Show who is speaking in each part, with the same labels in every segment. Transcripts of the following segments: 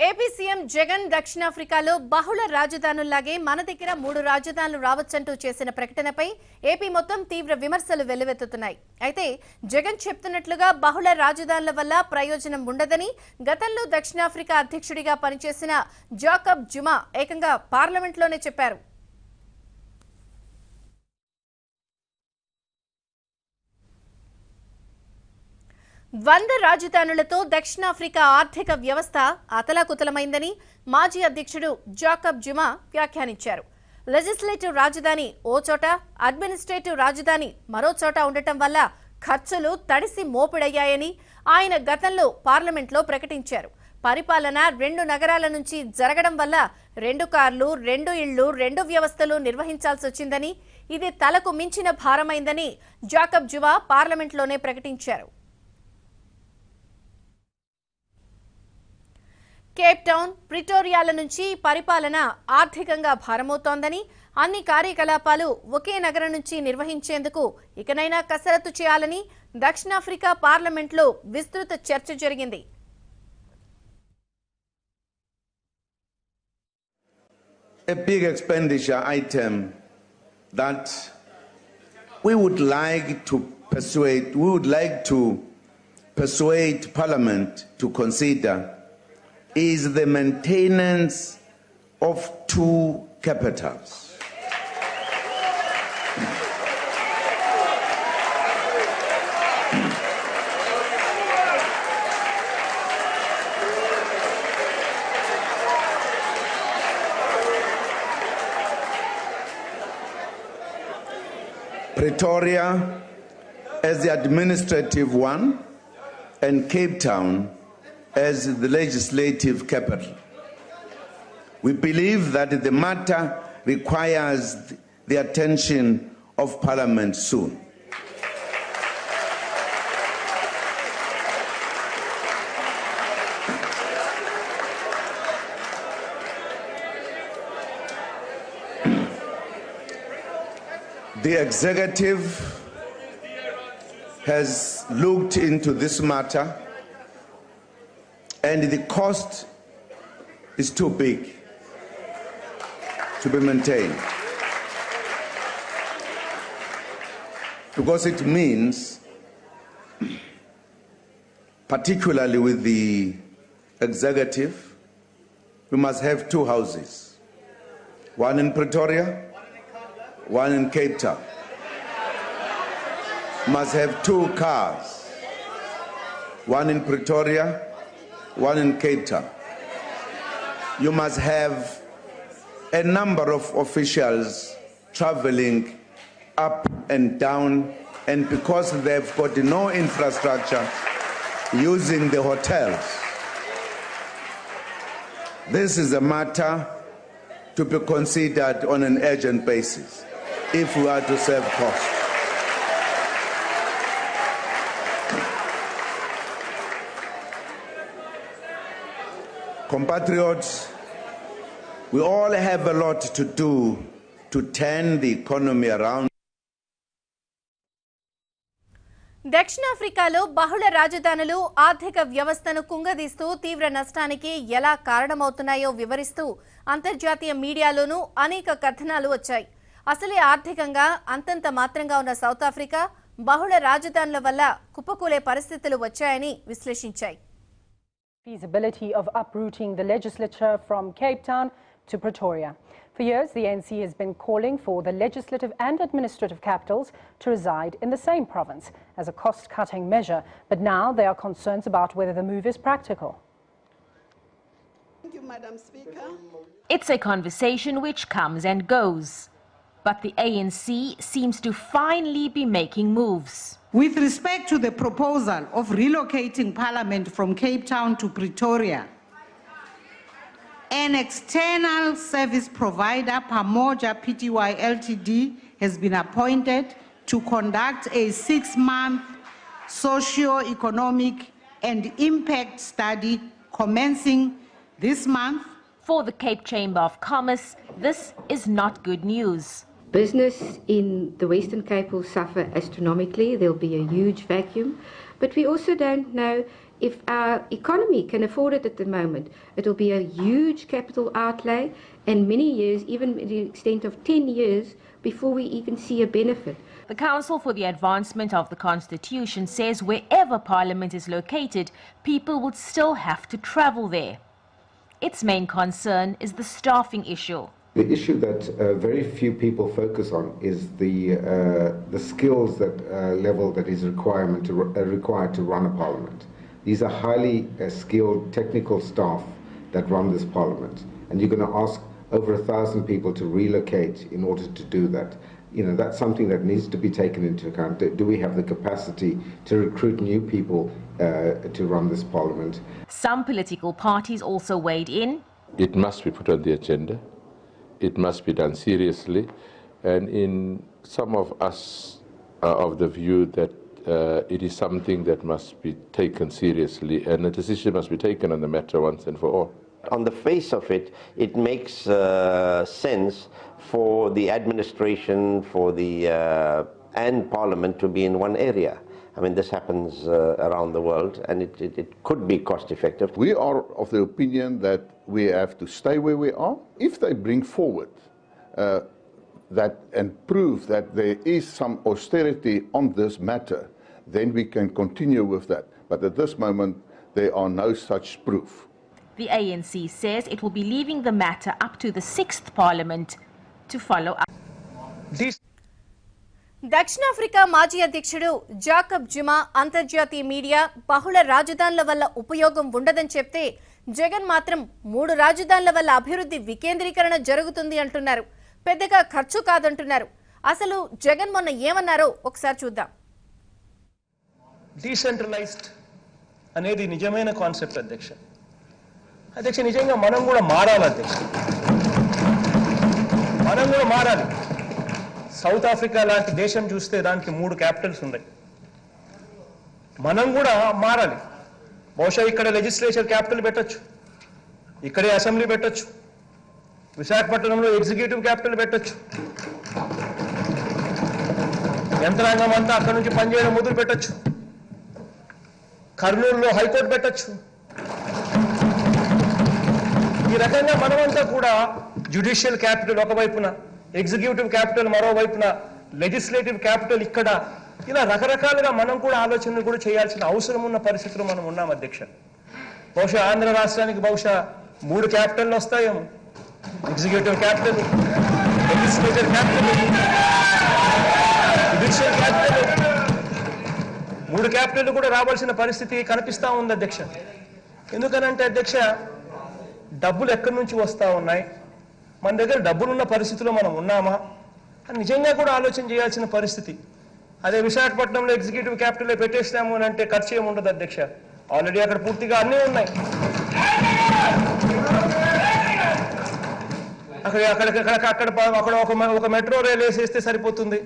Speaker 1: AP CM Jagan దక్షిణాఫ్రికాలో బహుళ రాజధానుల్లాగే మన దగ్గర 3 రాజధానులు రావచ్చంటూ చేసిన ప్రకటనపై ఏపీ మొత్తం తీవ్ర విమర్శలు వెల్లువెత్తుతున్నాయి. అయితే జగన్ చెప్తున్నట్లుగా బహుళ రాజధానుల వల్ల ప్రయోజనం ఉండదని గతంలో దక్షిణాఫ్రికా అధ్యక్షుడిగా పనిచేసిన జాకబ్ జుమా ఏకంగా పార్లమెంట్లోనే చెప్పారు. వంద రాజధానులతో దక్షిణాఫ్రికా ఆర్థిక వ్యవస్థ అతలాకుతలమైందని మాజీ అధ్యక్షుడు జాకబ్ జుమా వ్యాఖ్యానించారు. లెజిస్లేటివ్ రాజధాని ఓ చోట, అడ్మినిస్ట్రేటివ్ రాజధాని మరో చోట ఉండటం వల్ల ఖర్చులు తడిసి మోపిడయ్యాయని ఆయన గతంలో పార్లమెంట్లో ప్రకటించారు. పరిపాలన 2 నగరాల నుంచి జరగడం వల్ల 2 కార్లు, 2 ఇళ్లు, 2 వ్యవస్థలు నిర్వహించాల్సి వచ్చిందని, ఇది తలకు మించిన భారమైందని జాకబ్ జుమా పార్లమెంట్లోనే ప్రకటించారు. కేప్ టౌన్, ప్రిటోరియాల నుంచి పరిపాలన ఆర్థికంగా భారమవుతోందని, అన్ని కార్యకలాపాలు ఒకే నగరం నుంచి నిర్వహించేందుకు ఇకనైనా కసరత్తు చేయాలని దక్షిణాఫ్రికా పార్లమెంట్లో విస్తృత చర్చ జరిగింది.
Speaker 2: A big expenditure item that we would like to persuade Parliament to consider is the maintenance of 2 capitals. Pretoria as the administrative one and Cape Town as the legislative capital. We believe that the matter requires the attention of Parliament soon. The executive has looked into this matter, and the cost is too big to be maintained, because it means, particularly with the executive, we must have 2 houses, one in Pretoria, one in Cape Town. Must have 2 cars, one in Pretoria, one in Cape Town. You must have a number of officials traveling up and down, and because they've got no infrastructure, using the hotels. This is a matter to be considered on an urgent basis if we are to save costs. Compatriots, we all have a lot to do to turn the economy around.
Speaker 1: దక్షిణాఫ్రికాలో బహుళ రాజధానులు ఆర్థిక వ్యవస్థను కుంగదీస్తూ తీవ్ర నష్టానికి ఎలా కారణమవుతున్నాయో వివరిస్తూ అంతర్జాతీయ మీడియాలోనూ అనేక కథనాలు వచ్చాయి. అసలే ఆర్థికంగా అంతంత మాత్రంగా ఉన్న సౌత్ ఆఫ్రికా బహుళ రాజధానుల వల్ల కుప్పకూలే పరిస్థితులు వచ్చాయని విశ్లేషించాయి.
Speaker 3: Feasibility of uprooting the legislature from Cape Town to Pretoria. For years, the ANC has been calling for the legislative and administrative capitals to reside in the same province as a cost-cutting measure, but now there are concerns about whether the move is practical.
Speaker 4: Thank you, Madam Speaker.
Speaker 5: It's a conversation which comes and goes, but the ANC seems to finally be making moves.
Speaker 4: With respect to the proposal of relocating Parliament from Cape Town to Pretoria, an external service provider, Aamoda Pty Ltd, has been appointed to conduct a 6-month socio-economic and impact study commencing this month.
Speaker 5: For the Cape Chamber of Commerce, this is not good news.
Speaker 6: Business in the Western Cape will suffer astronomically. There'll be a huge vacuum. But we also don't know If our economy can afford it at the moment, it will be a huge capital outlay and many years, even to the extent of 10 years, before we even see a benefit.
Speaker 5: The Council for the Advancement of the Constitution says wherever Parliament is located, people would still have to travel there. Its main concern is the staffing issue.
Speaker 7: The issue that very few people focus on is the skills level that is required to run a parliament. These are highly skilled technical staff that run this parliament, and you're going to ask over 1,000 people to relocate in order to do that. You know, that's something that needs to be taken into account. Do we have the capacity to recruit new people to run this parliament?
Speaker 5: Some political parties also weighed in.
Speaker 8: It must be put on the agenda. It must be done seriously. And in some of us are of the view that it is something that must be taken seriously, and a decision must be taken on the matter once and for all.
Speaker 9: On the face of it, it makes sense for the administration, and Parliament to be in one area. I mean, this happens around the world, and it could be cost effective.
Speaker 10: We are of the opinion that we have to stay where we are. If they bring forward that and prove that there is some austerity on this matter, then we can continue with that. But at this moment, there are no such proof.
Speaker 5: The ANC says it will be leaving the matter up to the 6th Parliament to follow up.
Speaker 1: దక్షిణాఫ్రికా మాజీ అధ్యక్షుడు Jacob Juma అంతర్జాతీయ media బహుళ రాజధానుల వల్ల ఉపయోగం ఉండదని చెప్తే జగన్ మాత్రం 3 రాజధానుల వల్ల అభివృద్ధి వికేంద్రీకరణ జరుగుతుంది అంటున్నారు. పెద్దగా ఖర్చు కాదంటున్నారు. అసలు జగన్ మొన్న ఏమన్నారో ఒకసారి చూద్దాం.
Speaker 11: డీసెంట్రలైజ్డ్ అనేది నిజమైన కాన్సెప్ట్ అధ్యక్ష. నిజంగా మనం కూడా మారాలి అధ్యక్ష. మనం కూడా మారాలి. సౌత్ ఆఫ్రికా లాంటి దేశం చూస్తే దానికి 3 క్యాపిటల్స్ ఉన్నాయి. మనం కూడా మారాలి. బహుశా ఇక్కడ లెజిస్లేచర్ క్యాపిటల్ పెట్టొచ్చు, ఇక్కడే అసెంబ్లీ పెట్టొచ్చు, విశాఖపట్నంలో ఎగ్జిక్యూటివ్ క్యాపిటల్ పెట్టొచ్చు, యంత్రాంగం అంతా అక్కడి నుంచి పనిచేయడం మొదలు పెట్టొచ్చు, కర్నూలులో హైకోర్టు పెట్టొచ్చు. ఈ రకంగా మనమంతా కూడా జ్యుడిషియల్ క్యాపిటల్ ఒకవైపున, ఎగ్జిక్యూటివ్ క్యాపిటల్ మరోవైపున, లెజిస్లేటివ్ క్యాపిటల్ ఇక్కడ, ఇలా రకరకాలుగా మనం కూడా ఆలోచనలు కూడా చేయాల్సిన అవసరం ఉన్న పరిస్థితుల్లో మనం ఉన్నాం అధ్యక్ష. బహుశా ఆంధ్ర రాష్ట్రానికి బహుశా 3 క్యాపిటల్ వస్తాయేమో. Executive capital, legislative capital, judicial capital, 3 capital కూడా రావాల్సిన పరిస్థితి కనిపిస్తా ఉంది అధ్యక్ష. ఎందుకనంటే అధ్యక్ష, డబ్బులు ఎక్కడి నుంచి వస్తూ ఉన్నాయి, మన దగ్గర డబ్బులున్న పరిస్థితిలో మనం ఉన్నామా అని నిజంగా కూడా ఆలోచన చేయాల్సిన పరిస్థితి. అదే విశాఖపట్నంలో ఎగ్జిక్యూటివ్ క్యాపిటల్ పెట్టేసినాము అని అంటే ఖర్చు ఏమి ఉండదు అధ్యక్ష. ఆల్రెడీ అక్కడ పూర్తిగా అన్నీ ఉన్నాయి. అక్కడ ఒక మెట్రో రైలు వేసేస్తే సరిపోతుంది.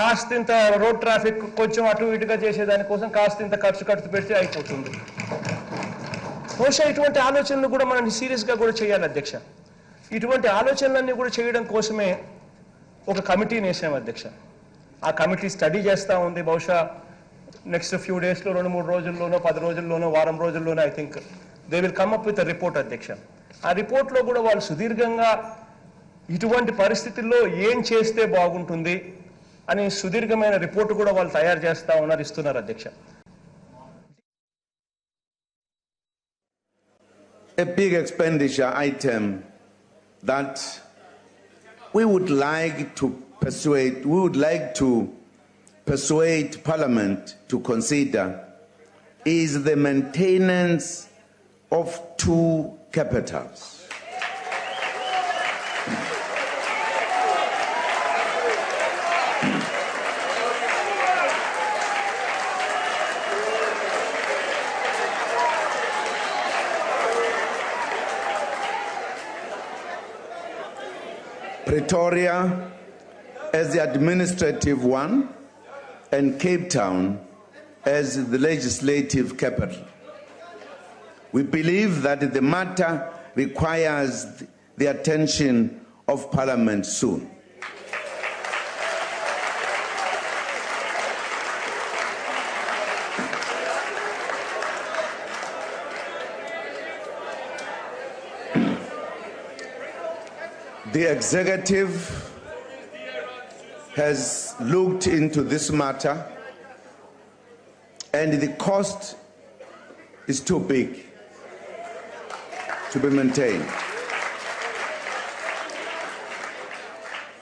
Speaker 11: కాస్తింత రోడ్ ట్రాఫిక్ కొంచెం అటు ఇటుగా చేసేదానికోసం కాస్తింత ఖర్చు పెడితే అయిపోతుంది. బహుశా ఇటువంటి ఆలోచనలు కూడా మనం సీరియస్గా కూడా చేయాలి అధ్యక్ష. ఇటువంటి ఆలోచనలన్నీ కూడా చేయడం కోసమే ఒక కమిటీని వేసాం అధ్యక్ష. ఆ కమిటీ స్టడీ చేస్తూ ఉంది. బహుశా నెక్స్ట్ ఫ్యూ డేస్లో 2-3 రోజుల్లోనో 10 రోజుల్లోనో వారం రోజుల్లోనో I think they will come up with report అధ్యక్ష. ఆ రిపోర్ట్లో కూడా వాళ్ళు సుదీర్ఘంగా ఇటువంటి పరిస్థితుల్లో ఏం చేస్తే బాగుంటుంది అని సుదీర్ఘమైన రిపోర్టు కూడా వాళ్ళు తయారు చేస్తూ ఉన్నారు, ఇస్తున్నారు అధ్యక్ష.
Speaker 2: A big expenditure item that we would like to persuade Parliament to consider is the maintenance of 2 capitals. Pretoria as the administrative one and Cape Town as the legislative capital. We believe that the matter requires the attention of Parliament soon. The executive has looked into this matter, and the cost is too big to be maintained,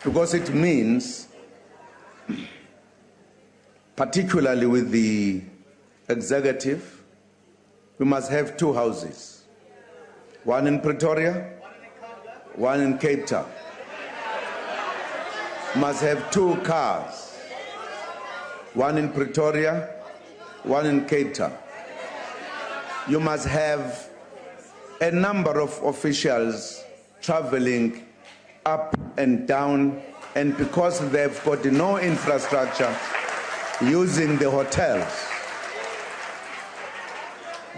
Speaker 2: because it means, particularly with the executive, we must have two houses, one in Pretoria, one in Cape Town. Must have two cars, one in Pretoria, one in Cape Town. You must have a number of officials traveling up and down, and because they've got no infrastructure, using the hotels.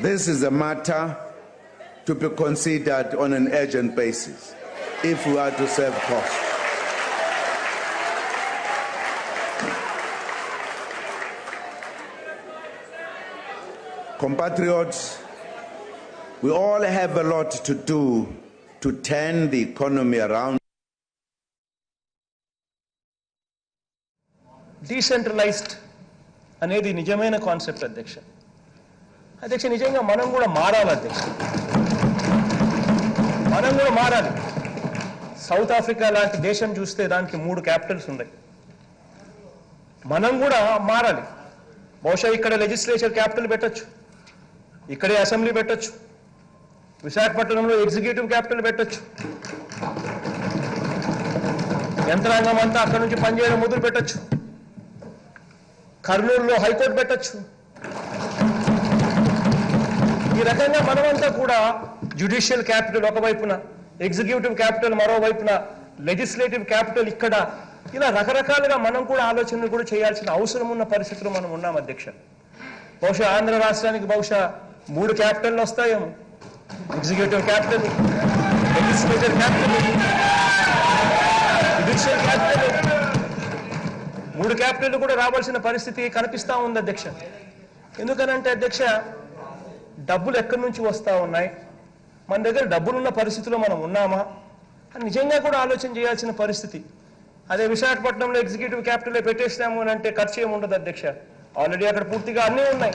Speaker 2: This is a matter to be considered on an urgent basis if we are to save costs. Compatriots, we all have a lot to do to turn the economy around.
Speaker 11: Decentralized అనేది నిజమైన concept అధ్యక్ష. అధ్యక్ష, నిజంగా మనం కూడా మారాలి అధ్యక్ష, మనం కూడా మారాలి. సౌత్ ఆఫ్రికా లాంటి దేశం చూస్తే దానికి 3 క్యాపిటల్స్ ఉన్నాయి. మనం కూడా మారాలి. బహుశా ఇక్కడ లెజిస్లేచర్ క్యాపిటల్ పెట్టొచ్చు, ఇక్కడే అసెంబ్లీ పెట్టొచ్చు, విశాఖపట్నంలో ఎగ్జిక్యూటివ్ క్యాపిటల్ పెట్టొచ్చు, యంత్రాంగం అంతా అక్కడి నుంచి పనిచేయడం మొదలు పెట్టొచ్చు, కర్నూలులో హైకోర్టు పెట్టొచ్చు. ఈ రకంగా మనమంతా కూడా జ్యుడిషియల్ క్యాపిటల్ ఒకవైపున, ఎగ్జిక్యూటివ్ క్యాపిటల్ మరోవైపున, లెజిస్లేటివ్ క్యాపిటల్ ఇక్కడ, ఇలా రకరకాలుగా మనం కూడా ఆలోచనలు కూడా చేయాల్సిన అవసరం ఉన్న పరిస్థితుల్లో మనం ఉన్నాం అధ్యక్ష. బహుశా ఆంధ్ర రాష్ట్రానికి బహుశా 3 క్యాపిటల్లు వస్తాయేమో, executive capital, legislative capital, judicial capital, 3 capital కూడా రావాల్సిన పరిస్థితి కనిపిస్తూ ఉంది అధ్యక్ష. ఎందుకనంటే అధ్యక్ష, డబ్బులు ఎక్కడి నుంచి వస్తూ ఉన్నాయి, మన దగ్గర డబ్బులున్న పరిస్థితిలో మనం ఉన్నామా అని నిజంగా కూడా ఆలోచన చేయాల్సిన పరిస్థితి. అదే విశాఖపట్నంలో ఎగ్జిక్యూటివ్ క్యాపిటల్ పెట్టేసినాము అని అంటే ఖర్చు ఏమి ఉండదు అధ్యక్ష, ఆల్రెడీ అక్కడ పూర్తిగా అన్నీ ఉన్నాయి.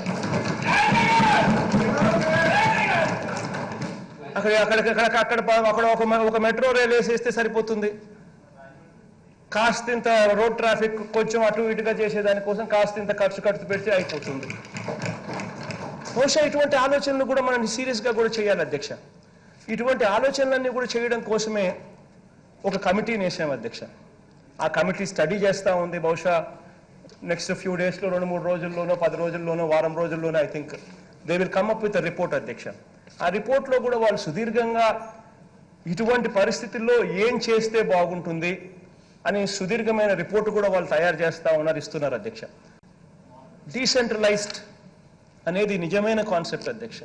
Speaker 11: అక్కడ ఒక మెట్రో రైలు వేసేస్తే సరిపోతుంది. కాస్తింత రోడ్ ట్రాఫిక్ కొంచెం అటు ఇటుగా చేసేదానికోసం కాస్తింత ఖర్చు పెడితే అయిపోతుంది. బహుశా ఇటువంటి ఆలోచనలు కూడా మనం సీరియస్గా కూడా చేయాలి అధ్యక్ష. ఇటువంటి ఆలోచనలన్నీ కూడా చేయడం కోసమే ఒక కమిటీని వేసాం అధ్యక్ష. ఆ కమిటీ స్టడీ చేస్తూ ఉంది. బహుశా నెక్స్ట్ ఫ్యూ డేస్లో, 2-3 రోజుల్లోనో, 10 రోజుల్లోనో, వారం రోజుల్లోనో I think they will come up with report అధ్యక్ష. ఆ రిపోర్ట్లో కూడా వాళ్ళు సుదీర్ఘంగా ఇటువంటి పరిస్థితుల్లో ఏం చేస్తే బాగుంటుంది అని సుదీర్ఘమైన రిపోర్టు కూడా వాళ్ళు తయారు చేస్తూ ఉన్నారు, ఇస్తున్నారు అధ్యక్ష. డీసెంట్రలైజ్డ్ అనేది నిజమైన కాన్సెప్ట్ అధ్యక్ష.